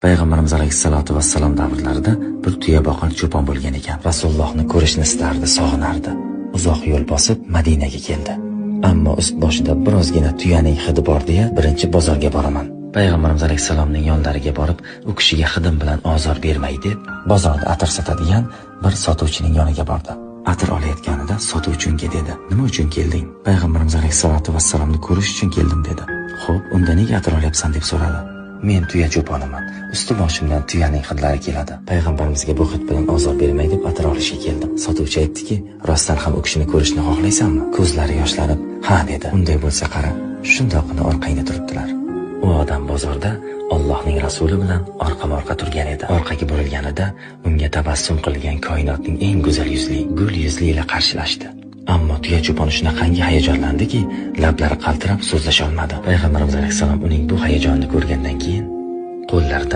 Payg'ambarimiz alayhissalatu vassalom davrlarida bir tuya boqar cho'pon bo'lgan ekan. Rasulullohni ko'rishni istardi, sog'inardi. Uzoq yo'l bosib Madinaga keldi. Ammo ust boshida birozgina tuyaning hidi bor deya birinchi bozorga boraman. Payg'ambarimiz alayhissalomning yonlariga borib, u kishiga hidim bilan ozor bermay deb, bozorda atir sotadigan bir sotuvchining yoniga bordi. Atir olayotganida sotuvchi unga dedi: "Nima uchun kelding?" Payg'ambarimiz alayhissalatu vassalomni ko'rish uchun keldim dedi. "Xo'p, unda nega atir olyapsan?" deb so'radi. "Men tuya cho'poniman. Usti boshimdan tuyaning hidlari keladi. Payg'ambarimizga bu hid bilan ozor bermay deb atir olishga keldim." Sotuvchi aytdiki: "Rostdan ham u kishini ko'rishni xohlaysanmi?" Ko'zlari yoshlanib, "Ha" dedi. "Unday bo'lsa qara, shundoqqina orqangda turibdilar." U odam bozorda Allohning rasuli bilan orqama-orqa turgan edi. Orqaga burilganida unga tabassum qilgan koinotning eng go'zal yuzli, gul yuzli ila qarshilashdi. Ammo tuya cho'poni shunaqangi hayajonlandiki, lablari qaltirab so'zlasha olmadi. Payg'ambarimiz alayhissalom uning bu hayajonini ko'rgandan keyin qo'llaridan